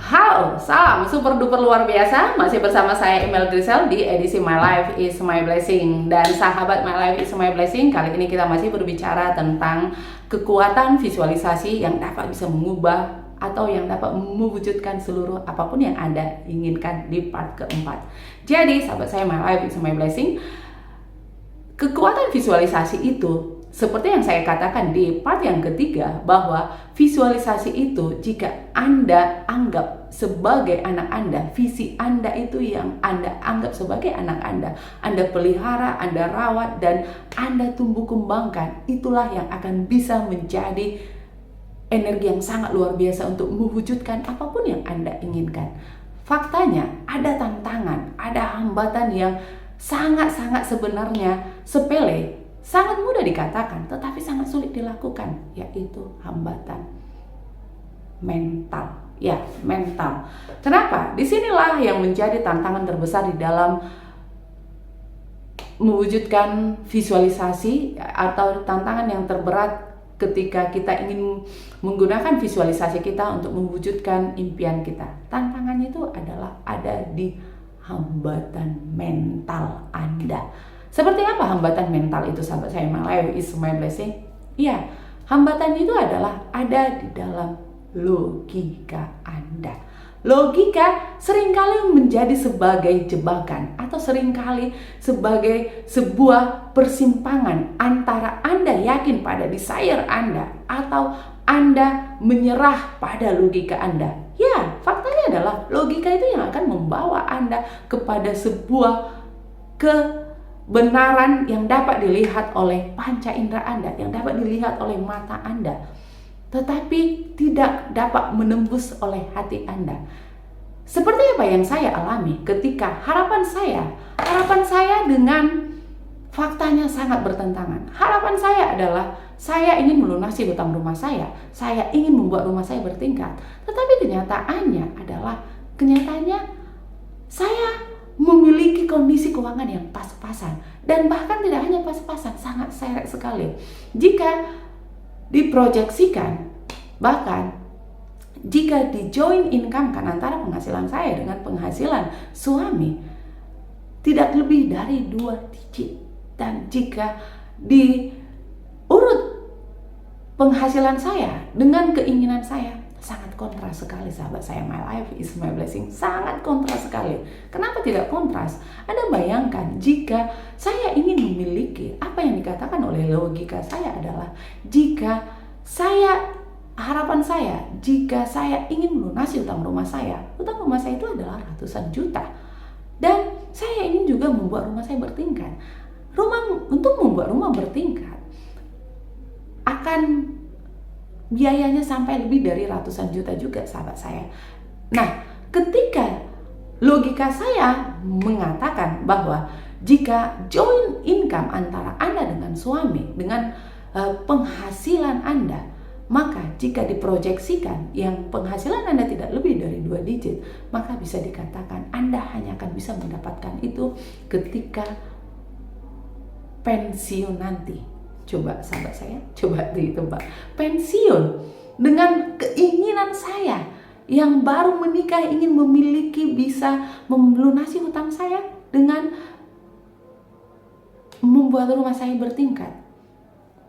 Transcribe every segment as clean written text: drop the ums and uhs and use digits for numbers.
Halo, salam super duper luar biasa. Masih bersama saya Email Grisel di edisi My Life is My Blessing. Dan sahabat My Life is My Blessing, kali ini kita masih berbicara tentang kekuatan visualisasi yang dapat bisa mengubah atau yang dapat mewujudkan seluruh apapun yang Anda inginkan di part keempat. Jadi sahabat saya My Life is My Blessing, kekuatan visualisasi itu seperti yang saya katakan di part yang ketiga, bahwa visualisasi itu jika Anda anggap sebagai anak Anda, visi Anda itu yang Anda anggap sebagai anak Anda pelihara, Anda rawat, dan Anda tumbuh kembangkan, itulah yang akan bisa menjadi energi yang sangat luar biasa untuk mewujudkan apapun yang Anda inginkan. Faktanya ada tantangan, ada hambatan yang sangat-sangat sebenarnya sepele, sangat mudah dikatakan, tetapi sangat sulit dilakukan, yaitu hambatan mental. Ya, mental. Kenapa? Disinilah yang menjadi tantangan terbesar di dalam mewujudkan visualisasi, atau tantangan yang terberat ketika kita ingin menggunakan visualisasi kita untuk mewujudkan impian kita. Tantangannya itu adalah ada di hambatan mental Anda. Seperti apa hambatan mental itu, sahabat saya My Life is My Blessing? Iya, hambatan itu adalah ada di dalam logika Anda. Logika seringkali menjadi sebagai jebakan atau seringkali sebagai sebuah persimpangan antara Anda yakin pada desire Anda atau Anda menyerah pada logika Anda. Ya, faktanya adalah logika itu yang akan membawa Anda kepada sebuah kebenaran yang dapat dilihat oleh panca indera Anda, yang dapat dilihat oleh mata Anda, tetapi tidak dapat menembus oleh hati Anda. Seperti apa yang saya alami ketika harapan saya dengan faktanya sangat bertentangan. Harapan saya adalah saya ingin melunasi hutang rumah saya ingin membuat rumah saya bertingkat, tetapi kenyataannya saya memiliki kondisi keuangan yang pas-pasan, dan bahkan tidak hanya pas-pasan, sangat seret sekali. Jika diproyeksikan, bahkan jika di join income kan antara penghasilan saya dengan penghasilan suami tidak lebih dari 2 digit, dan jika diurut penghasilan saya dengan keinginan saya, sangat kontras sekali, sahabat saya. My Life is My Blessing sangat kontras sekali. Kenapa tidak kontras? Anda bayangkan jika saya ingin memiliki apa yang dikatakan oleh logika saya adalah harapan saya, jika saya ingin melunasi hutang rumah saya itu adalah ratusan juta, dan saya ingin juga membuat rumah saya bertingkat. Untuk membuat rumah bertingkat akan biayanya sampai lebih dari ratusan juta juga, sahabat saya. Nah, ketika logika saya mengatakan bahwa jika joint income antara Anda dengan suami, dengan penghasilan Anda, maka jika diproyeksikan yang penghasilan Anda tidak lebih dari 2 digit, maka bisa dikatakan Anda hanya akan bisa mendapatkan itu ketika pensiun nanti. Coba sahabat saya, coba ditebak. Pensiun dengan keinginan saya yang baru menikah ingin memiliki, bisa melunasi hutang saya dengan membuat rumah saya bertingkat.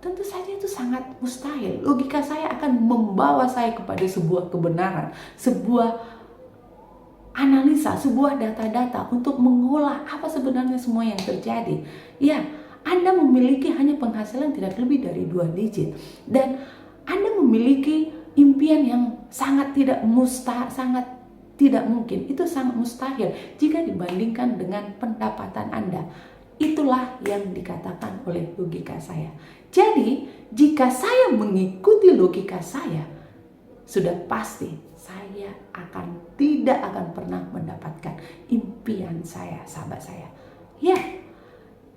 Tentu saja itu sangat mustahil. Logika saya akan membawa saya kepada sebuah kebenaran, sebuah analisa, sebuah data-data untuk mengolah apa sebenarnya semua yang terjadi. Ya, Anda memiliki hanya penghasilan tidak lebih dari 2 digit, dan Anda memiliki impian yang sangat tidak mungkin. Itu sangat mustahil jika dibandingkan dengan pendapatan Anda. Itulah yang dikatakan oleh logika saya. Jadi, jika saya mengikuti logika saya, sudah pasti saya tidak akan pernah mendapatkan impian saya, sahabat saya. Ya,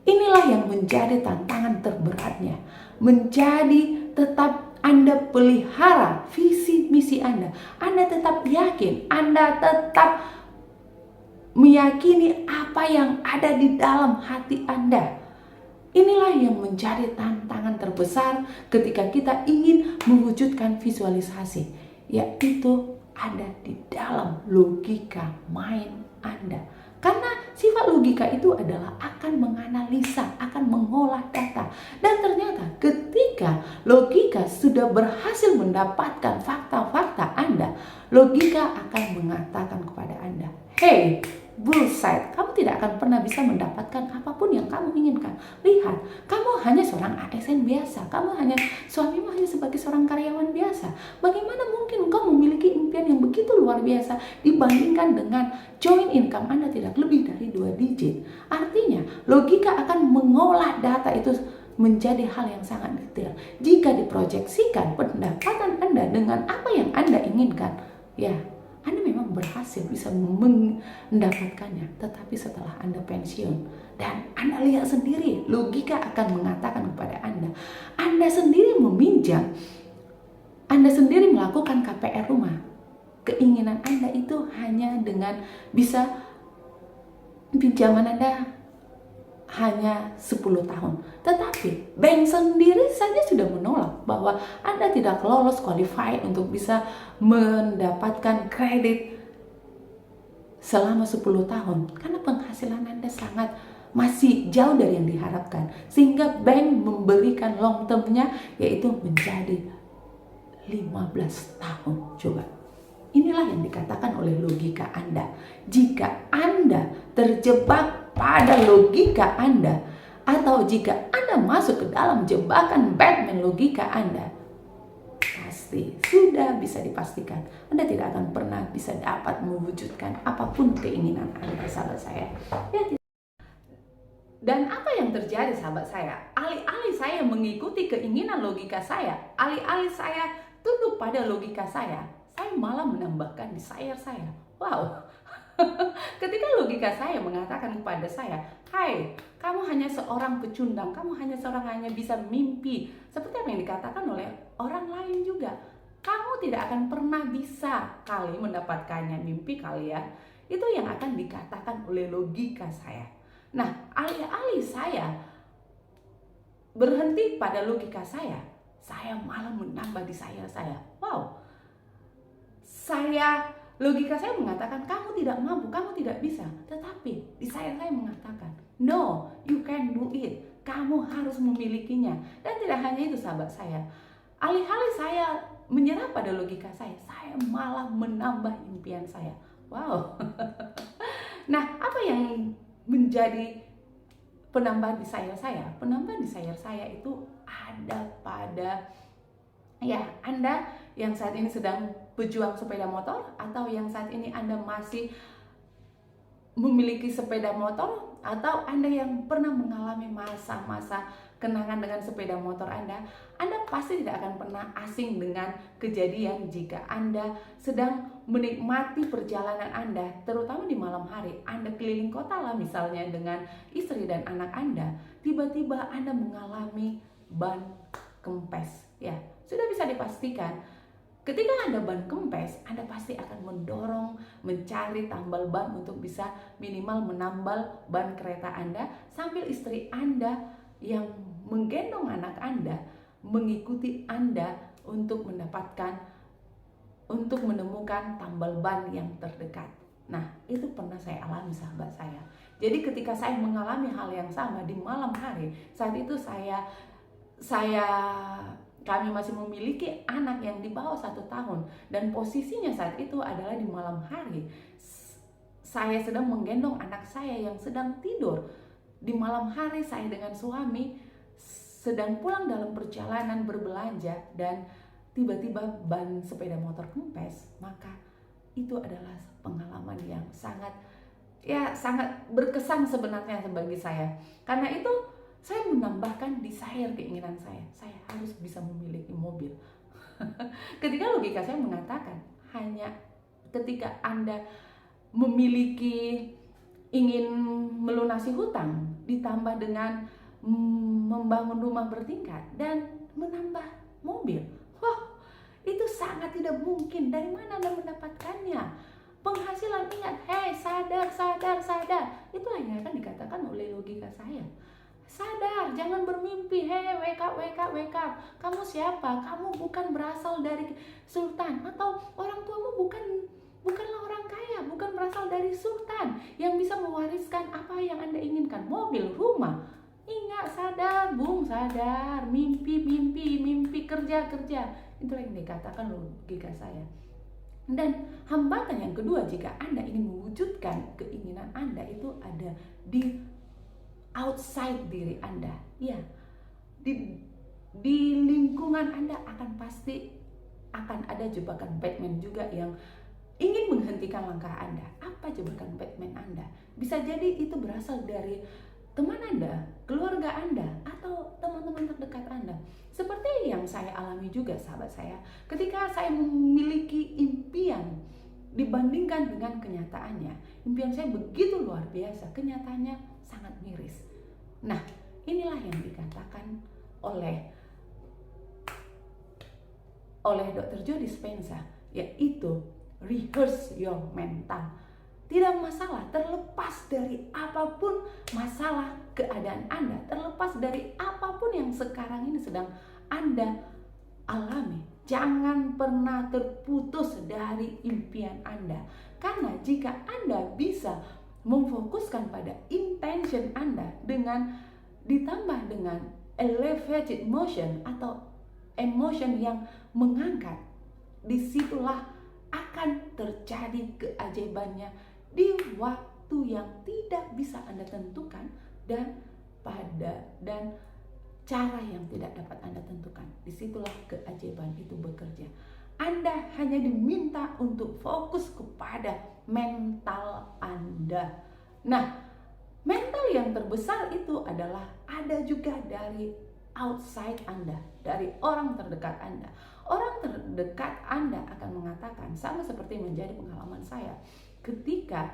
inilah yang menjadi tantangan terberatnya. Menjadi tetap Anda pelihara visi misi Anda. Anda tetap yakin, Anda tetap meyakini apa yang ada di dalam hati Anda. Inilah yang menjadi tantangan terbesar ketika kita ingin mewujudkan visualisasi, yaitu ada di dalam logika main Anda. Karena sifat logika itu adalah akan menganalisa, akan mengolah data. Dan ternyata ketika logika sudah berhasil mendapatkan fakta-fakta Anda, logika akan mengatakan kepada Anda, "Hey, bullshit, kamu tidak akan pernah bisa mendapatkan apapun yang kamu inginkan. Lihat, kamu hanya seorang ASN biasa, suamimu hanya sebagai seorang karyawan biasa. Bagaimana mungkin engkau memiliki impian yang begitu luar biasa dibandingkan dengan joint income Anda tidak lebih dari 2 digit. Artinya, logika akan mengolah data itu menjadi hal yang sangat detail. Jika diproyeksikan pendapatan Anda dengan apa yang Anda inginkan, ya, Anda memang berhasil bisa mendapatkannya. Tetapi setelah Anda pensiun dan Anda lihat sendiri, logika akan mengatakan kepada Anda sendiri meminjam, Anda sendiri melakukan KPR rumah. Keinginan Anda itu hanya dengan bisa pinjaman Anda hanya 10 tahun. Tetapi bank sendiri saja sudah menolak bahwa Anda tidak lolos qualified untuk bisa mendapatkan kredit selama 10 tahun. Karena penghasilan Anda masih jauh dari yang diharapkan. Sehingga bank memberikan long term-nya yaitu menjadi 15 tahun. Coba. Inilah yang dikatakan oleh logika Anda. Jika Anda terjebak pada logika Anda, atau jika Anda masuk ke dalam jebakan Batman logika Anda, pasti sudah bisa dipastikan Anda tidak akan pernah bisa dapat mewujudkan apapun keinginan Anda, sahabat saya. Ya, dan apa yang terjadi, sahabat saya? Alih-alih saya mengikuti keinginan logika saya, alih-alih saya tunduk pada logika saya malah menambahkan desire saya. Wow. Ketika logika saya mengatakan kepada saya, "Hai, kamu hanya seorang pecundang, kamu hanya bisa mimpi." Seperti apa yang dikatakan oleh orang lain juga. Kamu tidak akan pernah bisa kali mendapatkannya, mimpi kalian. Itu yang akan dikatakan oleh logika saya. Nah, alih-alih saya berhenti pada logika saya malah menambah desire saya. Wow. Logika saya mengatakan kamu tidak mampu, kamu tidak bisa. Tetapi desire saya mengatakan, no, you can do it. Kamu harus memilikinya. Dan tidak hanya itu, sahabat saya. Alih-alih saya menyerah pada logika saya malah menambah impian saya. Wow. Nah, apa yang menjadi penambahan desire saya? Penambahan desire saya itu ada pada Anda yang saat ini sedang pejuang sepeda motor, atau yang saat ini Anda masih memiliki sepeda motor, atau Anda yang pernah mengalami masa-masa kenangan dengan sepeda motor Anda pasti tidak akan pernah asing dengan kejadian jika Anda sedang menikmati perjalanan Anda, terutama di malam hari. Anda keliling kota lah misalnya dengan istri dan anak Anda, tiba-tiba Anda mengalami ban kempes. Ya, sudah bisa dipastikan ketika Anda ban kempes, Anda pasti akan mendorong, mencari tambal ban untuk bisa minimal menambal ban kereta Anda, sambil istri Anda yang menggendong anak Anda mengikuti Anda untuk menemukan tambal ban yang terdekat. Nah, itu pernah saya alami, sahabat saya. Jadi ketika saya mengalami hal yang sama di malam hari, saat itu kami masih memiliki anak yang di bawah 1 tahun, dan posisinya saat itu adalah di malam hari. Saya sedang menggendong anak saya yang sedang tidur. Di malam hari saya dengan suami sedang pulang dalam perjalanan berbelanja, dan tiba-tiba ban sepeda motor kempes. Maka itu adalah pengalaman yang sangat berkesan sebenarnya bagi saya. Karena itu saya menambahkan desire, keinginan saya harus bisa memiliki mobil. Ketika logika saya mengatakan hanya ketika Anda memiliki, ingin melunasi hutang, ditambah dengan membangun rumah bertingkat dan menambah mobil, wah, itu sangat tidak mungkin. Dari mana Anda mendapatkannya? Penghasilan, ingat, hei, sadar. Itulah yang akan dikatakan oleh logika saya. Sadar, jangan bermimpi. hey, wake up, wake up, wake up. Kamu siapa? Kamu bukan berasal dari sultan, atau orang tuamu bukanlah orang kaya, bukan berasal dari sultan yang bisa mewariskan apa yang Anda inginkan, mobil, rumah. Ingat, sadar, Bung, sadar. Mimpi, kerja. Itulah yang dikatakan logika saya. Dan hambatan yang kedua jika Anda ingin mewujudkan keinginan Anda itu ada di outside diri Anda. Ya, di lingkungan Anda pasti akan ada jebakan Batman juga yang ingin menghentikan langkah Anda. Apa jebakan Batman Anda? Bisa jadi itu berasal dari teman Anda, keluarga Anda, atau teman-teman terdekat Anda. Seperti yang saya alami juga, sahabat saya, ketika saya memiliki impian dibandingkan dengan kenyataannya. Impian saya begitu luar biasa, kenyataannya sangat miris. Nah, inilah yang dikatakan oleh Dr. Joe Dispenza, yaitu rehearse your mental. Tidak masalah, terlepas dari apapun masalah keadaan Anda, terlepas dari apapun yang sekarang ini sedang Anda alami, jangan pernah terputus dari impian Anda. Karena jika Anda bisa memfokuskan pada intention Anda dengan ditambah dengan elevated motion atau emotion yang mengangkat, disitulah akan terjadi keajaibannya di waktu yang tidak bisa Anda tentukan dan cara yang tidak dapat Anda tentukan. Disitulah keajaiban itu bekerja. Anda hanya diminta untuk fokus kepada mental Anda. Nah, mental yang terbesar itu adalah ada juga dari outside Anda, dari orang terdekat Anda. Orang terdekat Anda akan mengatakan, sama seperti menjadi pengalaman saya, ketika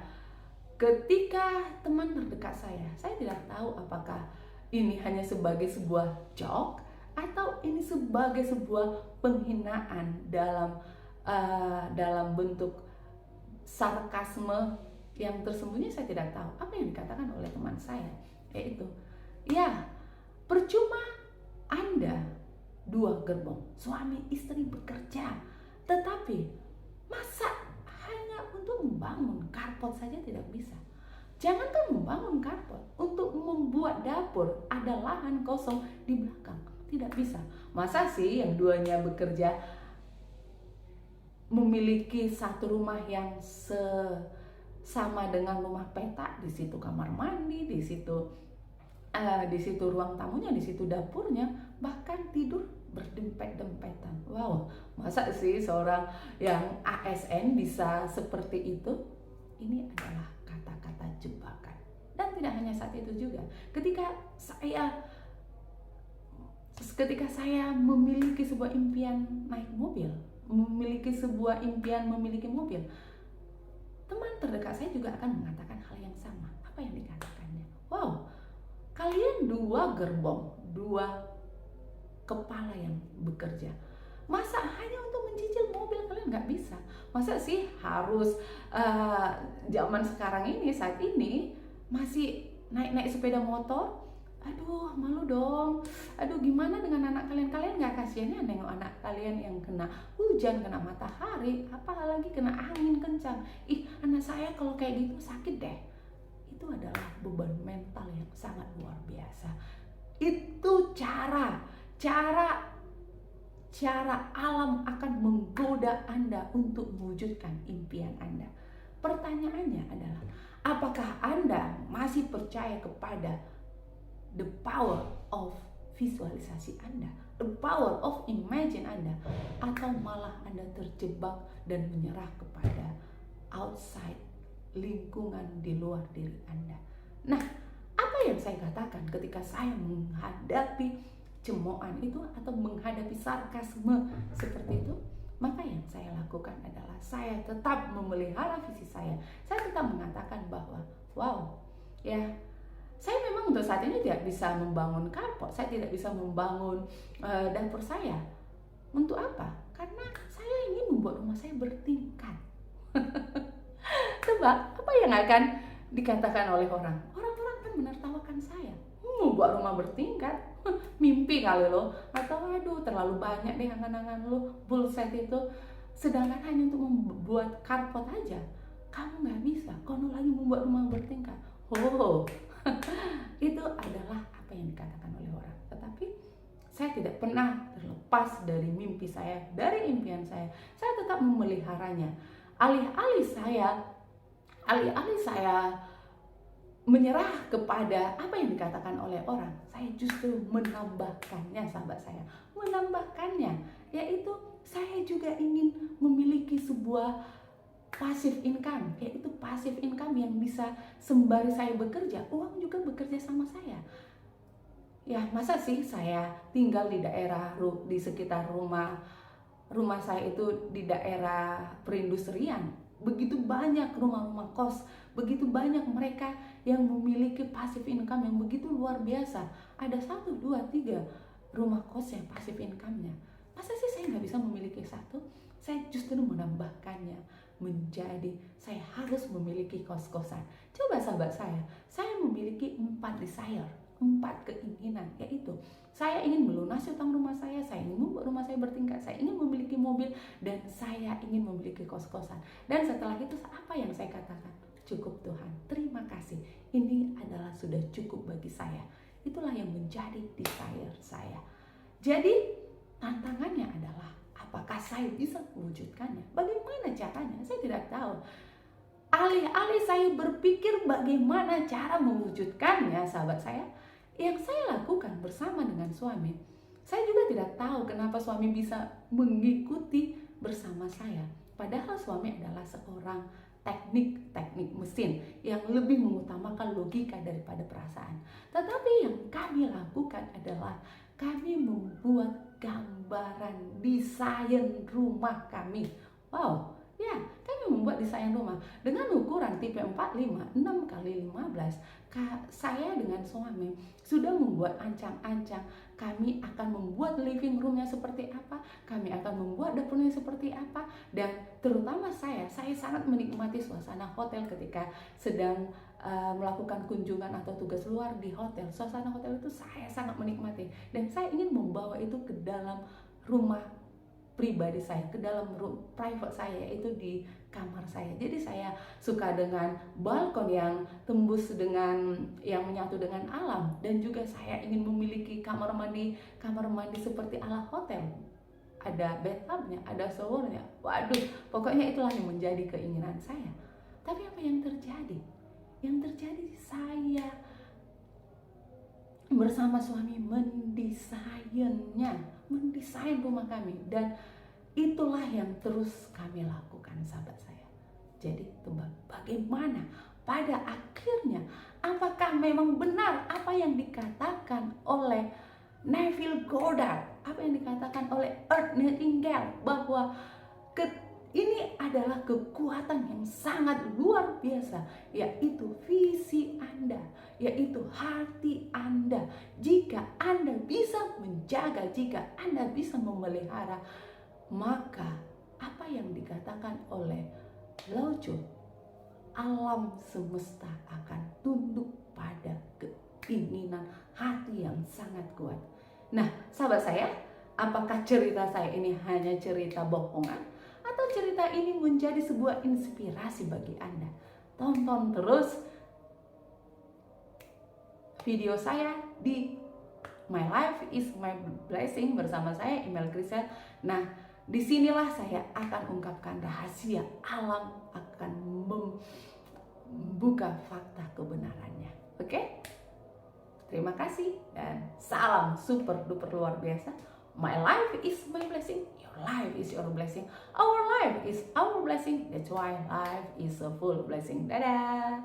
teman terdekat saya tidak tahu apakah ini hanya sebagai sebuah joke atau ini sebagai sebuah penghinaan dalam bentuk sarkasme yang tersembunyi. Saya tidak tahu apa yang dikatakan oleh teman saya, yaitu, ya, percuma Anda 2 gerbong, suami istri bekerja, tetapi masa hanya untuk membangun carport saja tidak bisa. Jangankan membangun carport, untuk membuat dapur ada lahan kosong di belakang, tidak bisa. Masa sih yang duanya bekerja memiliki satu rumah yang sama dengan rumah petak, di situ kamar mandi, di situ ruang tamunya, di situ dapurnya, bahkan tidur berdempet-dempetan. Wow, masa sih seorang yang ASN bisa seperti itu? Ini adalah kata-kata jebakan. Dan tidak hanya saat itu juga. Ketika saya memiliki sebuah impian naik mobil, memiliki sebuah impian memiliki mobil, teman terdekat saya juga akan mengatakan hal yang sama. Apa yang dikatakannya? Wow, kalian 2 gerbong, 2 kepala yang bekerja. Masa hanya untuk mencicil mobil kalian nggak bisa? Masa sih harus zaman sekarang ini, saat ini masih naik sepeda motor? Aduh, malu dong. Aduh, gimana dengan anak kalian? Kalian nggak kasihan ya nengok anak kalian yang kena hujan, kena matahari, apalagi kena angin kencang. Ih, anak saya kalau kayak gitu sakit deh. Itu adalah beban mental yang sangat luar biasa. Itu cara alam akan menggoda Anda untuk mewujudkan impian Anda. Pertanyaannya adalah, apakah Anda masih percaya kepada the power of visualisasi Anda, the power of imagine Anda, atau malah Anda terjebak dan menyerah kepada outside, lingkungan di luar diri Anda? Nah, apa yang saya katakan ketika saya menghadapi cemoohan itu atau menghadapi sarkasme seperti itu? Maka yang saya lakukan adalah saya tetap memelihara visi saya. Saya tetap mengatakan bahwa, wow, ya, saya memang untuk saat ini tidak bisa membangun carport, saya tidak bisa membangun dapur saya. Untuk apa? Karena saya ingin membuat rumah saya bertingkat. Coba, apa yang akan dikatakan oleh orang? Orang-orang akan menertawakan saya. Membuat rumah bertingkat? mimpi kali lo, atau aduh terlalu banyak deh angan-angan lo, bullshit itu. Sedangkan hanya untuk membuat carport aja kamu nggak bisa, kono lagi membuat rumah bertingkat. Oh, itu adalah apa yang dikatakan oleh orang. Tetapi saya tidak pernah terlepas dari mimpi saya, dari impian saya. Saya tetap memeliharanya. Alih-alih saya menyerah kepada apa yang dikatakan oleh orang, saya justru menambahkannya, sahabat saya. Menambahkannya, yaitu saya juga ingin memiliki sebuah passive income, yaitu passive income yang bisa sembari saya bekerja, uang juga bekerja sama saya. Ya, masa sih saya tinggal di daerah, di sekitar rumah saya itu di daerah perindustrian. Begitu banyak rumah-rumah kos, begitu banyak mereka yang memiliki passive income yang begitu luar biasa. Ada 1, 2, 3 rumah kos yang passive income-nya. Masa sih saya nggak bisa memiliki satu? Saya justru menambahkannya menjadi saya harus memiliki kos-kosan. Coba sahabat saya memiliki 4 desire, 4 keinginan, yaitu saya ingin melunasi utang rumah saya ingin membuat rumah saya bertingkat, saya ingin memiliki mobil, dan saya ingin memiliki kos-kosan. Dan setelah itu apa yang saya katakan? Cukup Tuhan, terima kasih, ini adalah sudah cukup bagi saya. Itulah yang menjadi desire saya. Jadi tantangannya adalah apakah saya bisa mewujudkannya? Bagaimana caranya? Saya tidak tahu. Alih-alih saya berpikir bagaimana cara mewujudkannya, sahabat saya, yang saya lakukan bersama dengan suami, saya juga tidak tahu kenapa suami bisa mengikuti bersama saya. Padahal suami adalah seorang teknik mesin yang lebih mengutamakan logika daripada perasaan. Tetapi yang kami lakukan adalah kami membuat gambaran desain rumah kami. Wow, ya, kami membuat desain rumah dengan ukuran tipe 45, 6x15. Saya dengan suami sudah membuat ancang-ancang. Kami akan membuat living roomnya seperti apa, kami akan membuat dapurnya seperti apa, dan terutama saya sangat menikmati suasana hotel ketika sedang melakukan kunjungan atau tugas luar di hotel. Suasana hotel itu saya sangat menikmati, dan saya ingin membawa itu ke dalam rumah pribadi saya, ke dalam private saya, yaitu di kamar saya. Jadi saya suka dengan balkon yang tembus dengan yang menyatu dengan alam, dan juga saya ingin memiliki kamar mandi seperti ala hotel. Ada bathtubnya, ada showernya. Waduh, pokoknya itulah yang menjadi keinginan saya. Tapi apa yang terjadi? Yang terjadi saya bersama suami mendesain rumah kami, dan itulah yang terus kami lakukan, sahabat saya. Jadi tebak bagaimana pada akhirnya, apakah memang benar apa yang dikatakan oleh Neville Goddard, apa yang dikatakan oleh Earth Nightingale, bahwa ini adalah kekuatan yang sangat luar biasa, yaitu visi Anda, yaitu hati Anda. Jika Anda bisa menjaga, jika Anda bisa memelihara, maka apa yang dikatakan oleh Lao Tzu, alam semesta akan tunduk pada keinginan hati yang sangat kuat. Nah, sahabat saya, apakah cerita saya ini hanya cerita bohongan, atau cerita ini menjadi sebuah inspirasi bagi Anda? Tonton terus video saya di My Life is My Blessing bersama saya, Email Grisel. Nah, disinilah saya akan ungkapkan rahasia alam, akan membuka fakta kebenarannya. Oke? Terima kasih dan salam super duper luar biasa. My life is my blessing. Your life is your blessing. Our life is our blessing. That's why life is a full blessing. Dadah.